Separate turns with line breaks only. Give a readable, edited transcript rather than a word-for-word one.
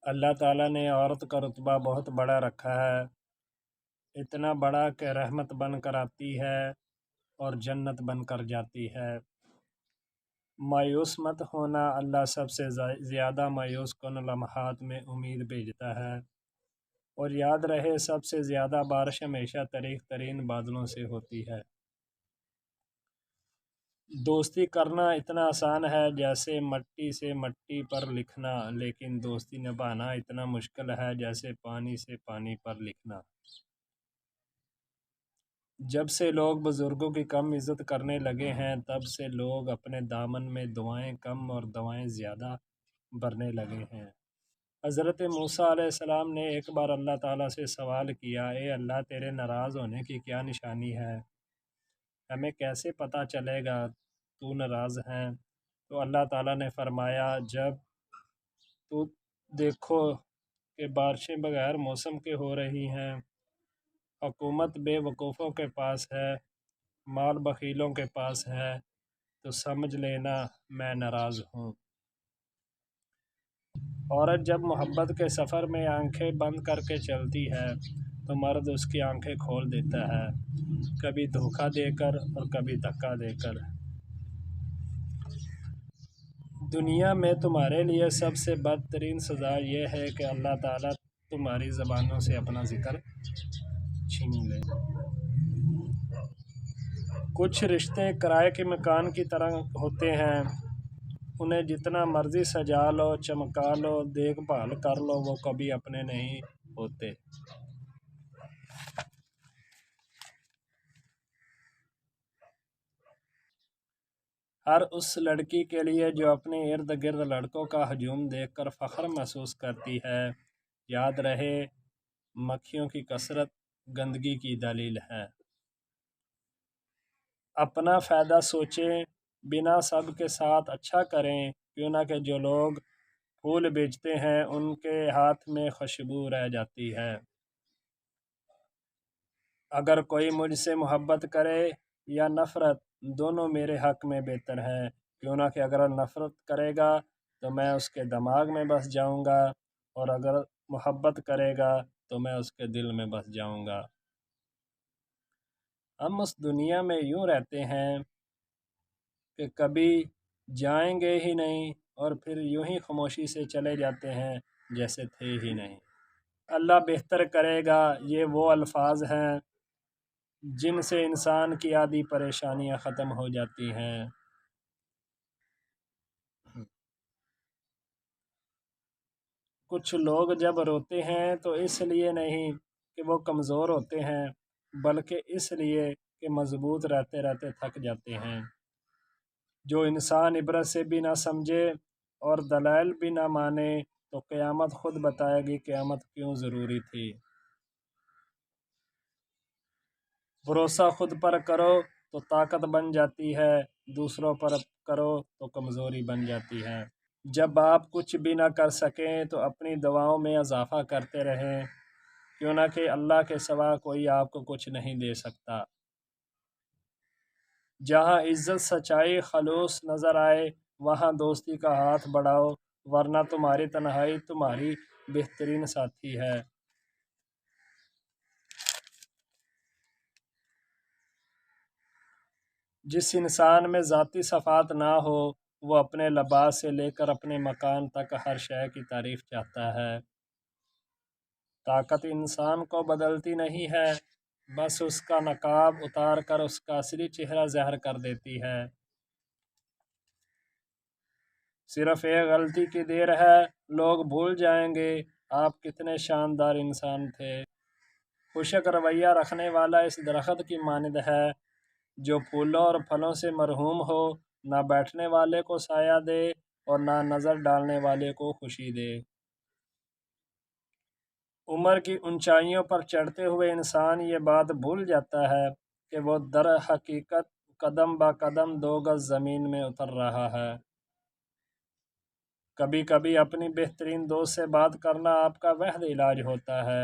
اللہ تعالیٰ نے عورت کا رتبہ بہت بڑا رکھا ہے، اتنا بڑا کہ رحمت بن کر آتی ہے اور جنت بن کر جاتی ہے۔ مایوس مت ہونا، اللہ سب سے زیادہ مایوس کن لمحات میں امید بھیجتا ہے، اور یاد رہے سب سے زیادہ بارش ہمیشہ طریق ترین بادلوں سے ہوتی ہے۔ دوستی کرنا اتنا آسان ہے جیسے مٹی سے مٹی پر لکھنا، لیکن دوستی نبھانا اتنا مشکل ہے جیسے پانی سے پانی پر لکھنا۔ جب سے لوگ بزرگوں کی کم عزت کرنے لگے ہیں، تب سے لوگ اپنے دامن میں دعائیں کم اور دوائیں زیادہ بھرنے لگے ہیں۔ حضرت موسیٰ علیہ السلام نے ایک بار اللہ تعالیٰ سے سوال کیا، اے اللہ، تیرے ناراض ہونے کی کیا نشانی ہے؟ ہمیں کیسے پتہ چلے گا تو ناراض ہیں؟ تو اللہ تعالیٰ نے فرمایا، جب تو دیکھو کہ بارشیں بغیر موسم کے ہو رہی ہیں، حکومت بے وقوفوں کے پاس ہے، مال بخیلوں کے پاس ہے، تو سمجھ لینا میں ناراض ہوں۔ عورت جب محبت کے سفر میں آنکھیں بند کر کے چلتی ہے تو مرد اس کی آنکھیں کھول دیتا ہے، کبھی دھوکہ دے کر اور کبھی دھکا دے کر۔ دنیا میں تمہارے لیے سب سے بدترین سزا یہ ہے کہ اللہ تعالیٰ تمہاری زبانوں سے اپنا ذکر چھین لے۔ کچھ رشتے کرائے کے مکان کی طرح ہوتے ہیں، انہیں جتنا مرضی سجا لو، چمکا لو، دیکھ بھال کر لو، وہ کبھی اپنے نہیں ہوتے۔ ہر اس لڑکی کے لیے جو اپنے ارد گرد لڑکوں کا ہجوم دیکھ کر فخر محسوس کرتی ہے، یاد رہے مکھیوں کی کثرت گندگی کی دلیل ہے۔ اپنا فائدہ سوچیں، بنا سب کے ساتھ اچھا کریں، کیوں نہ کہ جو لوگ پھول بیچتے ہیں ان کے ہاتھ میں خوشبو رہ جاتی ہے۔ اگر کوئی مجھ سے محبت کرے یا نفرت، دونوں میرے حق میں بہتر ہے، کیوں نہ کہ اگر نفرت کرے گا تو میں اس کے دماغ میں بس جاؤں گا، اور اگر محبت کرے گا تو میں اس کے دل میں بس جاؤں گا۔ ہم اس دنیا میں یوں رہتے ہیں کہ کبھی جائیں گے ہی نہیں، اور پھر یوں ہی خاموشی سے چلے جاتے ہیں جیسے تھے ہی نہیں۔ اللہ بہتر کرے گا، یہ وہ الفاظ ہیں جن سے انسان کی آدھی پریشانیاں ختم ہو جاتی ہیں۔ کچھ لوگ جب روتے ہیں تو اس لیے نہیں کہ وہ کمزور ہوتے ہیں، بلکہ اس لیے کہ مضبوط رہتے رہتے تھک جاتے ہیں۔ جو انسان عبرت سے بھی نہ سمجھے اور دلائل بھی نہ مانے، تو قیامت خود بتائے گی قیامت کیوں ضروری تھی۔ بھروسہ خود پر کرو تو طاقت بن جاتی ہے، دوسروں پر کرو تو کمزوری بن جاتی ہے۔ جب آپ کچھ بھی نہ کر سکیں تو اپنی دعاؤں میں اضافہ کرتے رہیں، کیوں نہ کہ اللہ کے سوا کوئی آپ کو کچھ نہیں دے سکتا۔ جہاں عزت، سچائی، خلوص نظر آئے، وہاں دوستی کا ہاتھ بڑھاؤ، ورنہ تمہاری تنہائی تمہاری بہترین ساتھی ہے۔ جس انسان میں ذاتی صفات نہ ہو، وہ اپنے لباس سے لے کر اپنے مکان تک ہر شے کی تعریف چاہتا ہے۔ طاقت انسان کو بدلتی نہیں ہے، بس اس کا نقاب اتار کر اس کا اصلی چہرہ ظاہر کر دیتی ہے۔ صرف ایک غلطی کی دیر ہے، لوگ بھول جائیں گے آپ کتنے شاندار انسان تھے۔ خشک رویہ رکھنے والا اس درخت کی مانند ہے جو پھولوں اور پھلوں سے مرحوم ہو، نہ بیٹھنے والے کو سایہ دے اور نہ نظر ڈالنے والے کو خوشی دے۔ عمر کی اونچائیوں پر چڑھتے ہوئے انسان یہ بات بھول جاتا ہے کہ وہ در حقیقت قدم با قدم 2 گز زمین میں اتر رہا ہے۔ کبھی کبھی اپنی بہترین دوست سے بات کرنا آپ کا واحد علاج ہوتا ہے۔